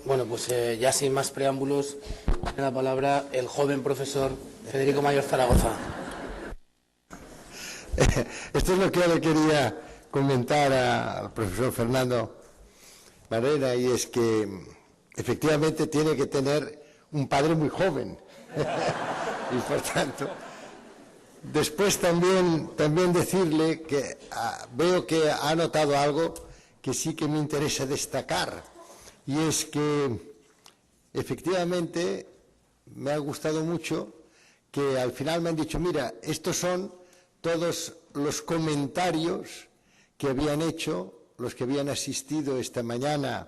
Bueno, pues ya sin más preámbulos, tiene la palabra el joven profesor Federico Mayor Zaragoza. Esto es lo que yo le quería comentar al profesor Fernando Barrera, y es que efectivamente tiene que tener un padre muy joven. Y por tanto, después también decirle que veo que ha notado algo que sí que me interesa destacar, y es que efectivamente me ha gustado mucho que al final me han dicho, mira, estos son todos los comentarios que habían hecho los que habían asistido esta mañana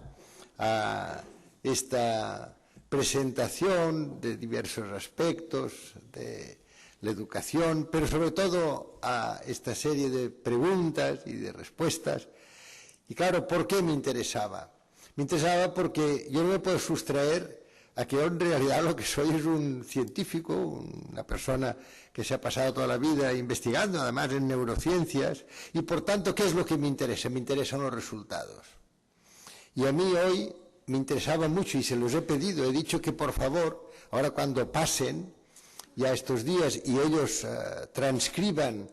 a esta presentación de diversos aspectos de la educación, pero sobre todo a esta serie de preguntas y de respuestas. Y claro, ¿por qué me interesaba? Me interesaba porque yo no me puedo sustraer a que yo en realidad lo que soy es un científico, una persona que se ha pasado toda la vida investigando, además en neurociencias, y por tanto, ¿qué es lo que me interesa? Me interesan los resultados. Y a mí hoy me interesaba mucho, y se los he pedido, he dicho que por favor, ahora cuando pasen ya estos días y ellos transcriban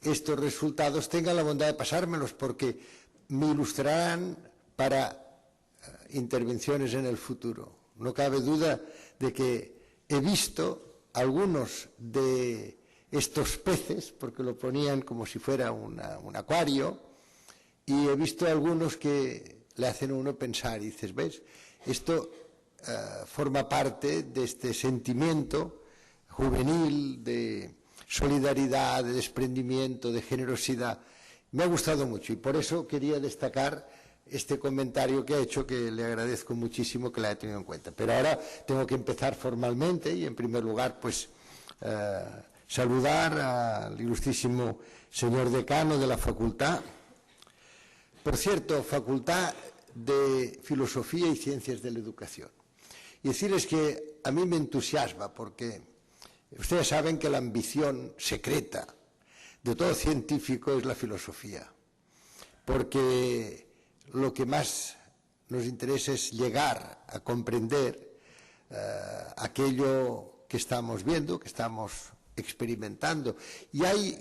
estos resultados, tengan la bondad de pasármelos, porque me ilustrarán para intervenciones en el futuro. No cabe duda de que he visto algunos de estos peces, porque lo ponían como si fuera un acuario, y he visto algunos que le hacen a uno pensar, y dices, ¿ves? Esto forma parte de este sentimiento juvenil de solidaridad, de desprendimiento, de generosidad. Me ha gustado mucho, y por eso quería destacar este comentario que ha hecho, que le agradezco muchísimo que la haya tenido en cuenta. Pero ahora tengo que empezar formalmente y, en primer lugar, pues saludar al ilustrísimo señor decano de la facultad. Por cierto, Facultad de Filosofía y Ciencias de la Educación. Y decirles que a mí me entusiasma, porque ustedes saben que la ambición secreta de todo científico es la filosofía, porque lo que más nos interesa es llegar a comprender aquello que estamos viendo, que estamos experimentando. Y hay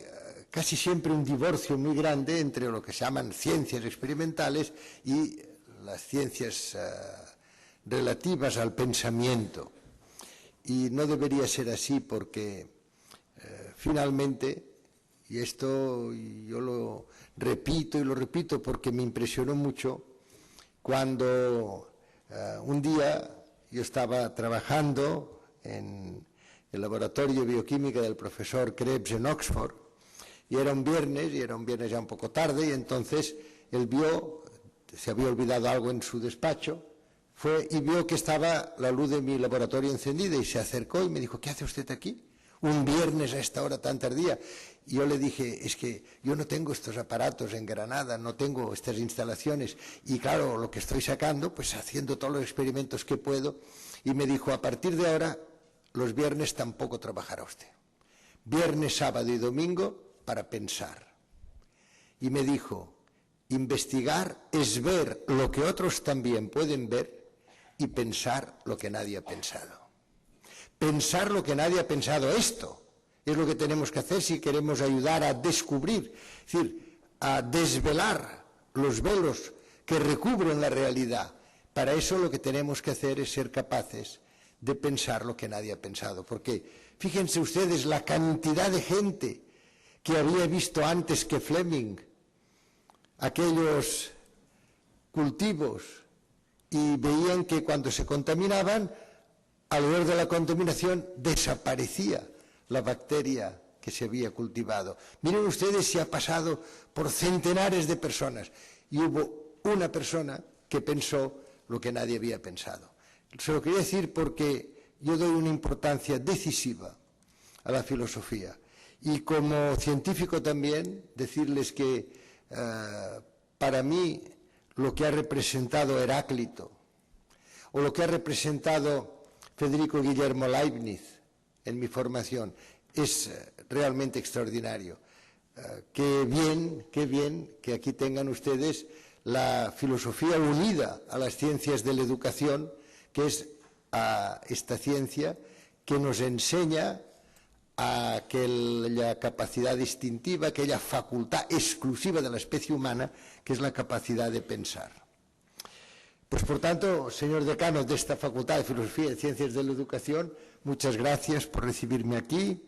casi siempre un divorcio muy grande entre lo que se llaman ciencias experimentales y las ciencias relativas al pensamiento. Y no debería ser así, porque finalmente, y esto yo lo repito y lo repito porque me impresionó mucho, cuando un día yo estaba trabajando en el laboratorio de bioquímica del profesor Krebs en Oxford, y era un viernes ya un poco tarde, y entonces él vio, se había olvidado algo en su despacho, fue y vio que estaba la luz de mi laboratorio encendida, y se acercó y me dijo, ¿qué hace usted aquí? Un viernes a esta hora tan tardía. Y yo le dije, es que yo no tengo estos aparatos en Granada, no tengo estas instalaciones, y claro, lo que estoy sacando, pues haciendo todos los experimentos que puedo. Y me dijo, a partir de ahora, los viernes tampoco trabajará usted. Viernes, sábado y domingo para pensar. Y me dijo, investigar es ver lo que otros también pueden ver y pensar lo que nadie ha pensado. Pensar lo que nadie ha pensado. Esto es lo que tenemos que hacer si queremos ayudar a descubrir, es decir, a desvelar los velos que recubren la realidad. Para eso lo que tenemos que hacer es ser capaces de pensar lo que nadie ha pensado. Porque fíjense ustedes la cantidad de gente que había visto antes que Fleming aquellos cultivos, y veían que cuando se contaminaban, alrededor de la contaminación desaparecía la bacteria que se había cultivado. Miren ustedes si ha pasado por centenares de personas, y hubo una persona que pensó lo que nadie había pensado. Se lo quería decir porque yo doy una importancia decisiva a la filosofía. Y como científico también, decirles que para mí lo que ha representado Heráclito, o lo que ha representado Federico Guillermo Leibniz en mi formación, es realmente extraordinario. Qué bien que aquí tengan ustedes la filosofía unida a las ciencias de la educación, que es esta ciencia que nos enseña a aquella capacidad distintiva, aquella facultad exclusiva de la especie humana, que es la capacidad de pensar. Pues por tanto, señor decano de esta Facultad de Filosofía y Ciencias de la Educación, muchas gracias por recibirme aquí.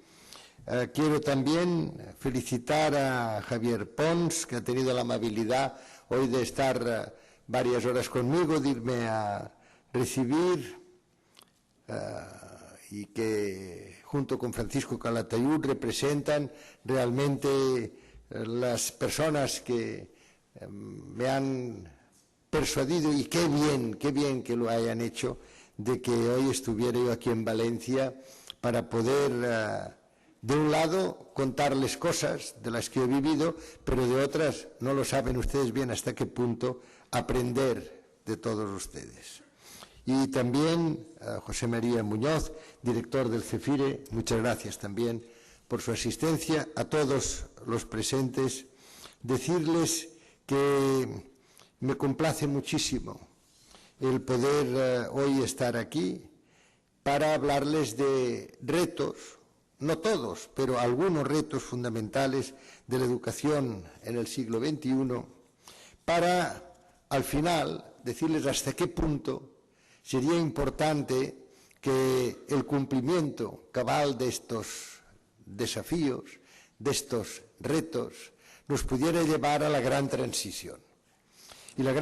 Quiero también felicitar a Javier Pons, que ha tenido la amabilidad hoy de estar varias horas conmigo, de irme a recibir y que junto con Francisco Calatayud representan realmente las personas que me han persuadido, y qué bien que lo hayan hecho, de que hoy estuviera yo aquí en Valencia para poder, de un lado, contarles cosas de las que he vivido, pero de otras, no lo saben ustedes bien hasta qué punto, aprender de todos ustedes. Y también a José María Muñoz, director del CEFIRE, muchas gracias también por su asistencia. A todos los presentes, decirles que me complace muchísimo el poder hoy estar aquí para hablarles de retos, no todos, pero algunos retos fundamentales de la educación en el siglo XXI, para, al final, decirles hasta qué punto sería importante que el cumplimiento cabal de estos desafíos, de estos retos, nos pudiera llevar a la gran transición. Y la